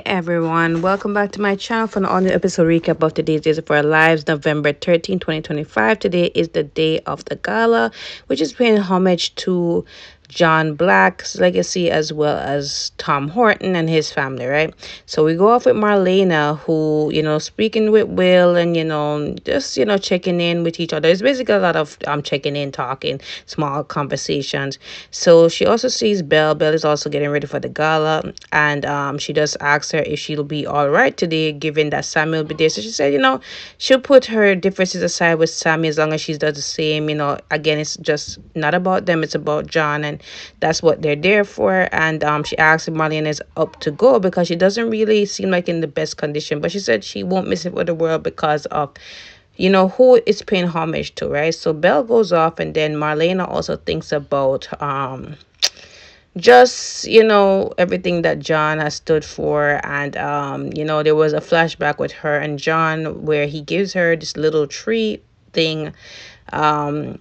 everyone, welcome back to my channel for an all new episode recap of today's Days of Our Lives, November 13, 2025. Today is the day of the gala, which is paying homage to John Black's legacy as well as Tom Horton and his family, right? So we go off with Marlena, who, speaking with Will and, just, checking in with each other. It's basically a lot of checking in, talking, small conversations. So she also sees Belle. Belle is also getting ready for the gala, and she just asks her if she'll be all right today, given that Sammy will be there. So she said, she'll put her differences aside with Sammy as long as she does the same. Again, it's just not about them, it's about John, and that's what they're there for. And she asked if Marlene is up to go because she doesn't really seem like in the best condition, but she said she won't miss it for the world because of who it's paying homage to, right? So Belle goes off, and then Marlena also thinks about just everything that John has stood for. And there was a flashback with her and John where he gives her this little tree thing, um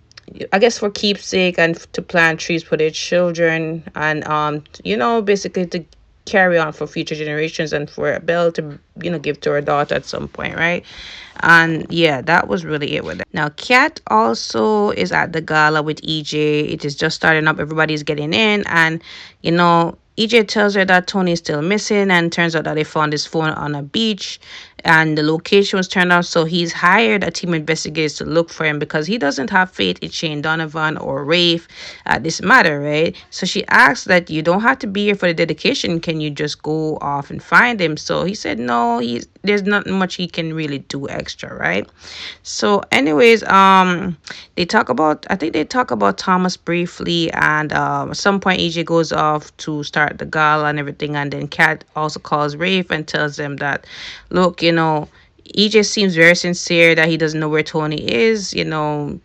I guess for keepsake and to plant trees for their children, and basically to carry on for future generations and for Belle to give to her daughter at some point, right? And yeah, that was really it with it. Now Kat also is at the gala with EJ. It is just starting up, everybody's getting in, and EJ tells her that Tony is still missing, and turns out that they found his phone on a beach and the location was turned off. So he's hired a team of investigators to look for him because he doesn't have faith in Shane Donovan or Rafe at this matter, right? So she asks that you don't have to be here for the dedication. Can you just go off and find him? So he said no, there's not much he can really do extra, right? So anyways, I think they talk about Thomas briefly, and at some point EJ goes off to start the gala and everything, and then Kat also calls Rafe and tells them that, look, EJ seems very sincere that he doesn't know where Tony is.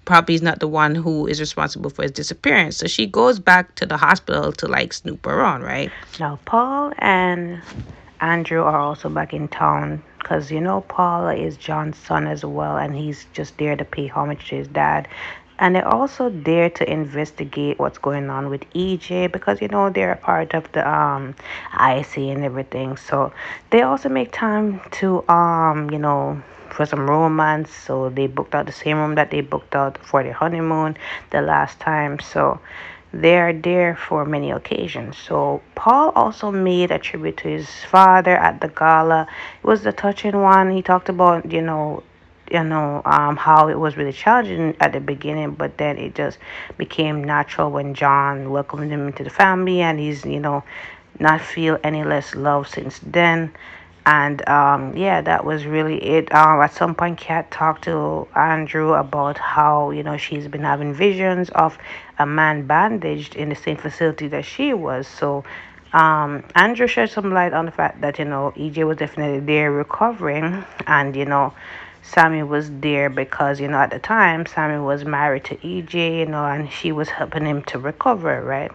Probably he's not the one who is responsible for his disappearance. So she goes back to the hospital to like snoop around, right? Now Paul and Andrew are also back in town because Paul is John's son as well, and he's just there to pay homage to his dad. And they're also there to investigate what's going on with EJ because they're a part of the IC and everything. So they also make time to for some romance. So they booked out the same room that they booked out for their honeymoon the last time. So they are there for many occasions. So Paul also made a tribute to his father at the gala. It was the touching one. He talked about how it was really challenging at the beginning, but then it just became natural when John welcomed him into the family, and he's not feel any less love since then. And yeah, that was really it. At some point Kat talked to Andrew about how she's been having visions of a man bandaged in the same facility that she was. So Andrew shed some light on the fact that EJ was definitely there recovering, and Sammy was there because at the time Sammy was married to EJ, and she was helping him to recover, right?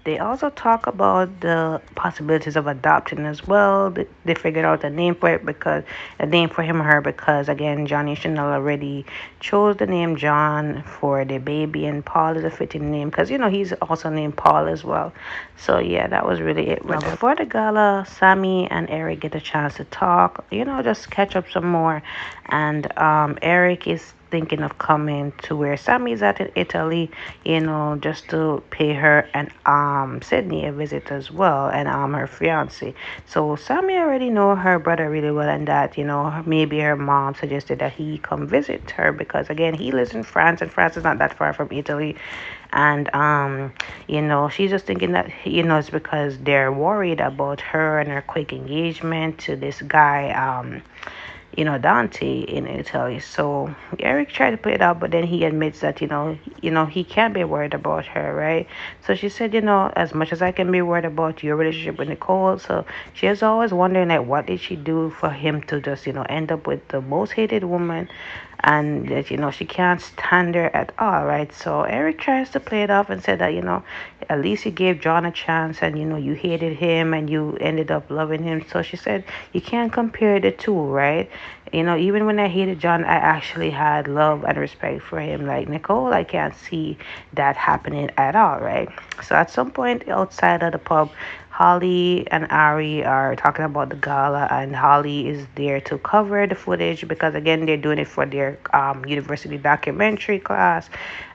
They also talk about the possibilities of adopting as well. They figured out a name for it, because a name for him or her, because again Johnny Chanel already chose the name John for the baby, and Paul is a fitting name because he's also named Paul as well. So yeah, that was really it. Now before the gala, Sammy and Eric get a chance to talk, just catch up some more, and Eric is thinking of coming to where Sammy's at in Italy, just to pay her and Sydney a visit as well, and her fiance. So Sammy already know her brother really well, and that maybe her mom suggested that he come visit her because again he lives in France, and France is not that far from Italy. And she's just thinking that it's because they're worried about her and her quick engagement to this guy, Dante in Italy. So Eric tried to play it out, but then he admits that, he can't be worried about her, right? So she said, as much as I can be worried about your relationship with Nicole, so she is always wondering, like, what did she do for him to just, end up with the most hated woman, and that, she can't stand her at all, right? So Eric tries to play it off and said that, at least you gave John a chance, and, you hated him and you ended up loving him. So she said, you can't compare the two, right? Even when I hated John, I actually had love and respect for him. Like Nicole, I can't see that happening at all, right? So at some point outside of the pub, Holly and Ari are talking about the gala, and Holly is there to cover the footage because again they're doing it for their university documentary class.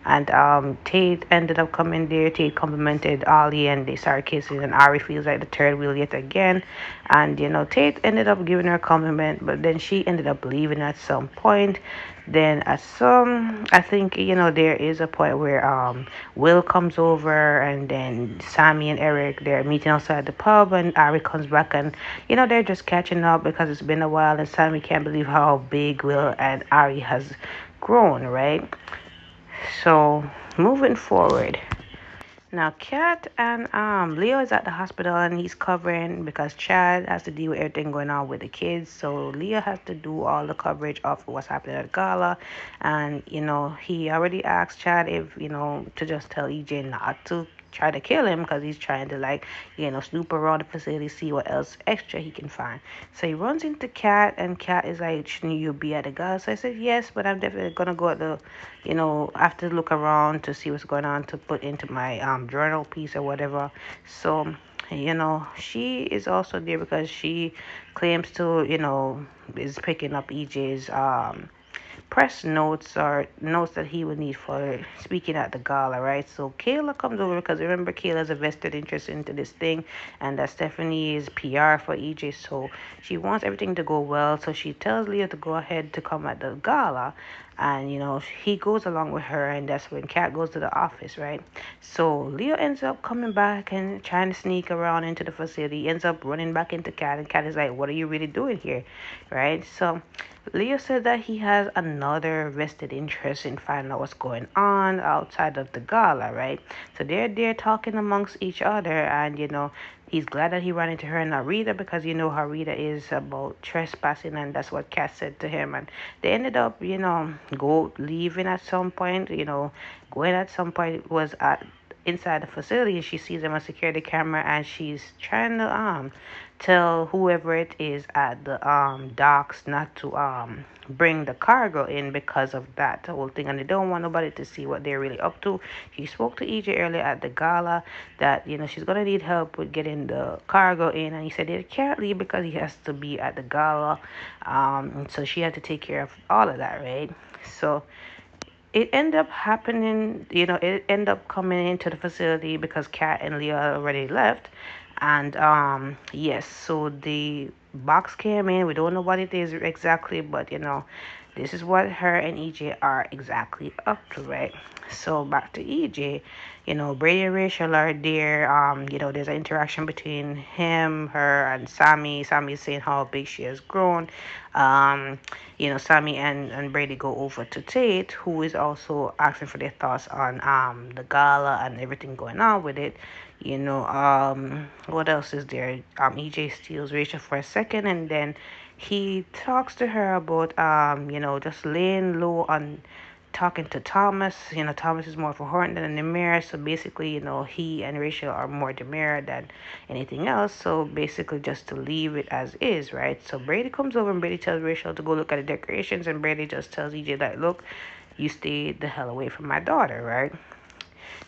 And Tate ended up coming there. Tate complimented Ollie, and they started kissing. And Ari feels like the third wheel yet again. And Tate ended up giving her a compliment, but then she ended up leaving at some point. Then at some, I think there is a point where Will comes over, and then Sammy and Eric they're meeting outside the pub, and Ari comes back, and they're just catching up because it's been a while, and Sammy can't believe how big Will and Ari has grown, right? So moving forward. Now, Kat and Leo is at the hospital and he's covering because Chad has to deal with everything going on with the kids. So Leo has to do all the coverage of what's happening at Gala, and he already asked Chad if to just tell EJ not to try to kill him because he's trying to like snoop around the facility, see what else extra he can find. So he runs into Kat, and Kat is like, shouldn't you be at the Gala? So I said yes, but I'm definitely gonna go at the I have to look around to see what's going on to put into my journal piece or whatever. So, she is also there because she claims to, is picking up EJ's press notes or notes that he would need for speaking at the gala, right? So Kayla comes over because remember Kayla's a vested interest into this thing, and that Stephanie is PR for EJ, so she wants everything to go well. So she tells Leo to go ahead to come at the gala, and he goes along with her, and that's when Kat goes to the office, right? So Leo ends up coming back and trying to sneak around into the facility. He ends up running back into Kat, and Kat is like, "What are you really doing here?" Right? So Leo said that he has another vested interest in finding out what's going on outside of the gala, right? So they're there talking amongst each other, and he's glad that he ran into her and not Rita because how Rita is about trespassing, and that's what Kat said to him. And they ended up, go leaving at some point. Going at some point was at inside the facility, and she sees him on security camera, and she's trying to tell whoever it is at the docks not to bring the cargo in because of that whole thing, and they don't want nobody to see what they're really up to. She spoke to EJ earlier at the gala that she's gonna need help with getting the cargo in, and he said he can't leave because he has to be at the gala, so she had to take care of all of that, right? So it ended up happening, it ended up coming into the facility because Kat and Leah already left. And yes, so the box came in. We don't know what it is exactly, but this is what her and EJ are exactly up to, right? So back to EJ, Brady and Rachel are there. There's an interaction between him, her, and Sammy. Sammy's saying how big she has grown. Sammy and Brady go over to Tate, who is also asking for their thoughts on the gala and everything going on with it. What else is there? EJ steals Rachel for a second, and then he talks to her about just laying low on talking to Thomas. Thomas is more of a horn than a demure, so basically he and Rachel are more demure than anything else, so basically just to leave it as is, right? So Brady comes over, and Brady tells Rachel to go look at the decorations, and Brady just tells EJ that, look, you stay the hell away from my daughter, right?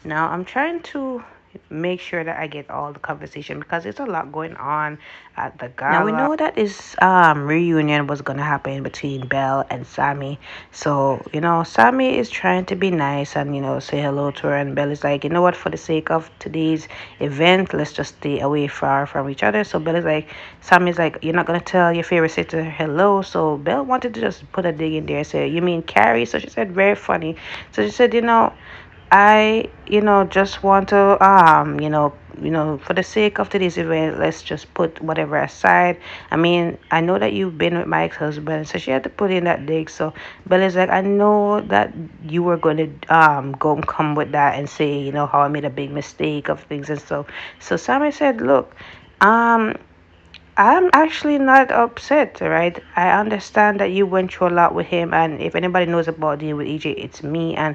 Now I'm trying to make sure that I get all the conversation because there's a lot going on at the gala. Now we know that this reunion was gonna happen between Belle and Sammy. So, Sammy is trying to be nice and, say hello to her, and Belle is like, you know what, for the sake of today's event, let's just stay away far from each other. So Belle is like, Sammy's like, you're not gonna tell your favorite sister hello. So Belle wanted to just put a dig in there and say, you mean Carrie? So she said, very funny. So she said, I, just want to, for the sake of today's event, let's just put whatever aside. I mean, I know that you've been with my ex-husband, so she had to put in that dig. So Bella's like, I know that you were going to go and come with that and say, how I made a big mistake of things and so Sammy said, look, I'm actually not upset, right? I understand that you went through a lot with him, and if anybody knows about dealing with EJ, it's me. And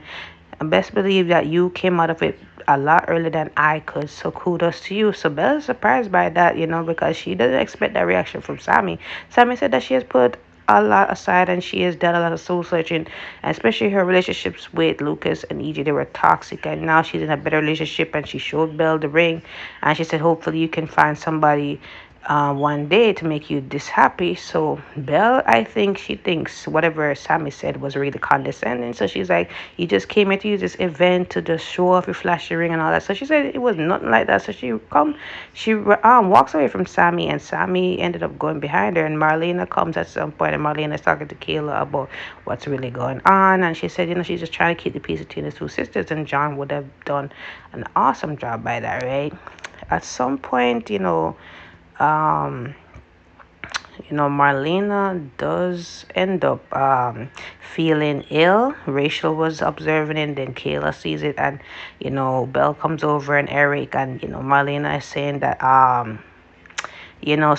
best believe that you came out of it a lot earlier than I could. So kudos to you. So Bella's surprised by that, because she doesn't expect that reaction from Sammy. Sammy said that she has put a lot aside, and she has done a lot of soul searching, and especially her relationships with Lucas and EJ. They were toxic, and now she's in a better relationship, and she showed Belle the ring, and she said, hopefully you can find somebody one day to make you this happy. So Belle, I think she thinks whatever Sammy said was really condescending. So she's like, you just came here to use this event to just show off your flashy ring and all that. So she said it was nothing like that. So she walks away from Sammy, and Sammy ended up going behind her. And Marlena comes at some point, and Marlena is talking to Kayla about what's really going on. And she said, she's just trying to keep the peace between the two sisters. And John would have done an awesome job by that, right? At some point, um, Marlena does end up feeling ill. Rachel was observing it, then Kayla sees it, and Belle comes over, and Eric, and Marlena is saying that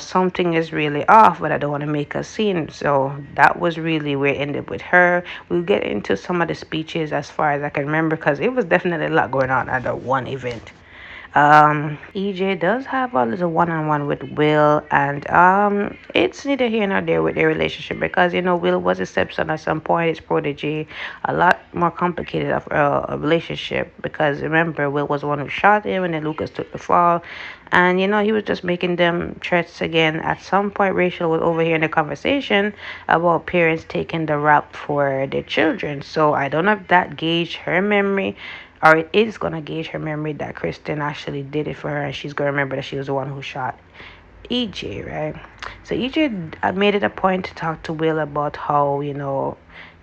something is really off, but I don't want to make a scene. So that was really where it ended with her. We'll get into some of the speeches as far as I can remember, because it was definitely a lot going on at that one event. EJ does have a little one-on-one with Will, and it's neither here nor there with their relationship, because Will was a stepson at some point, his protege, a lot more complicated of a relationship, because remember, Will was the one who shot him, and then Lucas took the fall, and he was just making them threats again. At some point, Rachel was overhearing the conversation about parents taking the rap for their children. So I don't know if that gauged her memory, or it is going to gauge her memory that Kristen actually did it for her, and she's going to remember that she was the one who shot EJ, right? So EJ made it a point to talk to Will about how,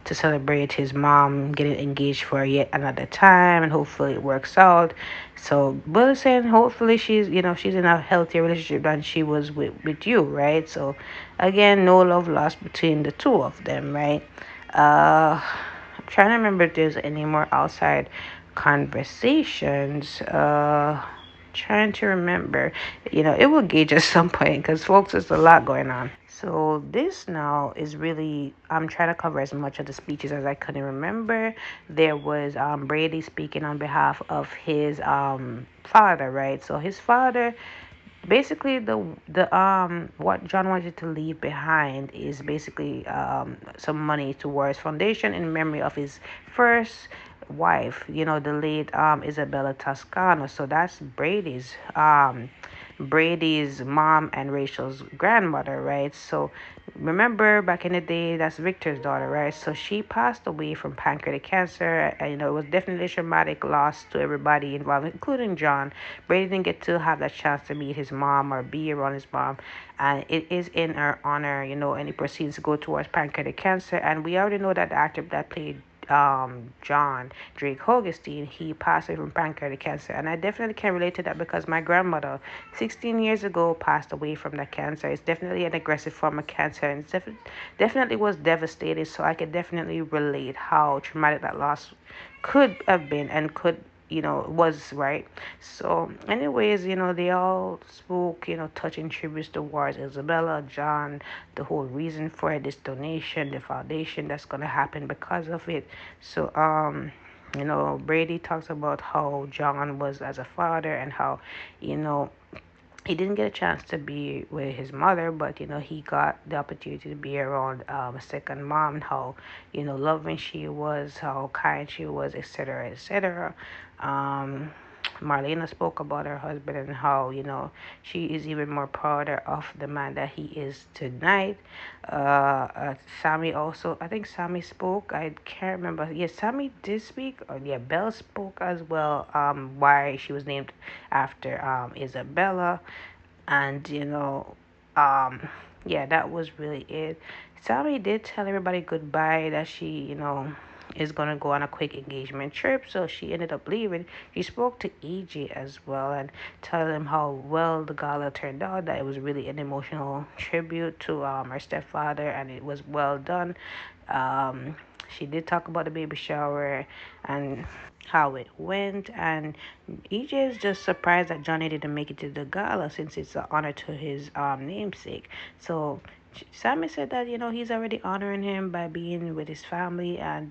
to celebrate his mom getting engaged for yet another time, and hopefully it works out. So Will is saying hopefully she's in a healthier relationship than she was with you, right? So again, no love lost between the two of them, right? I'm trying to remember if there's any more outside conversations. Trying to remember. It will gauge at some point, because folks, there's a lot going on. So this now is really, I'm trying to cover as much of the speeches as I couldn't remember. There was Brady speaking on behalf of his father, right? So his father, basically, the what John wanted to leave behind is basically some money towards foundation in memory of his first wife, the late Isabella Toscano. So that's Brady's mom and Rachel's grandmother, right? So remember back in the day, that's Victor's daughter, right? So she passed away from pancreatic cancer, and it was definitely a traumatic loss to everybody involved, including John. Brady didn't get to have that chance to meet his mom or be around his mom, and it is in her honor, any proceeds go towards pancreatic cancer. And we already know that the actor that played John Drake Hogestyn, he passed away from pancreatic cancer, and I definitely can relate to that, because my grandmother 16 years ago passed away from that cancer. It's definitely an aggressive form of cancer, and it definitely was devastating. So I can definitely relate how traumatic that loss could have been, and could was, right? So anyways, they all spoke, touching tributes towards Isabella, John, the whole reason for this donation, the foundation that's going to happen because of it. So Brady talks about how John was as a father, and how you know he didn't get a chance to be with his mother, but he got the opportunity to be around a second mom, and how loving she was, how kind she was, etc., etc. um Marlena spoke about her husband, and how she is even more prouder of the man that he is tonight. Sammy also, I think Sammy spoke. I can't remember. Yes, Sammy did speak. Yeah, Belle spoke as well. Why she was named after Isabella, and yeah, that was really it. Sammy did tell everybody goodbye, that she is gonna go on a quick engagement trip, so she ended up leaving. She spoke to EJ as well, and tell him how well the gala turned out, that it was really an emotional tribute to her stepfather, and it was well done. She did talk about the baby shower and how it went, and EJ is just surprised that Johnny didn't make it to the gala, since it's an honor to his namesake. So Sammy said that he's already honoring him by being with his family, and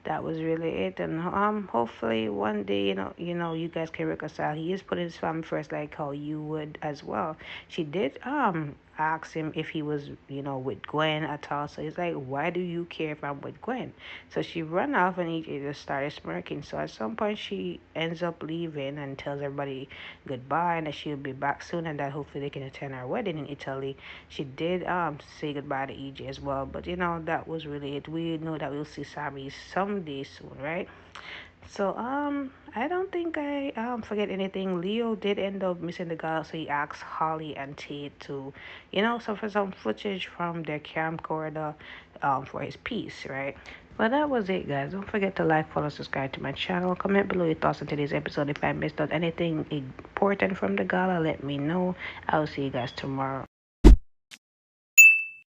that was really it. And hopefully one day, you guys can reconcile. He is putting his family first, like how you would as well. She did ask him if he was, with Gwen at all. So he's like, why do you care if I'm with Gwen? So she run off, and he just started smirking. So at some point she ends up leaving and tells everybody goodbye, and that she'll be back soon, and that hopefully they can attend our wedding in Italy. She did say goodbye to EJ as well, but that was really it. We know that we'll see Sammy someday soon, right? So I don't think I forget anything. Leo did end up missing the gala, so he asked Holly and Tate to, so for some footage from their camcorder for his piece, right? Well, that was it, guys. Don't forget to like, follow, subscribe to my channel. Comment below your thoughts on today's episode. If I missed out anything important from the gala, let me know. I'll see you guys tomorrow.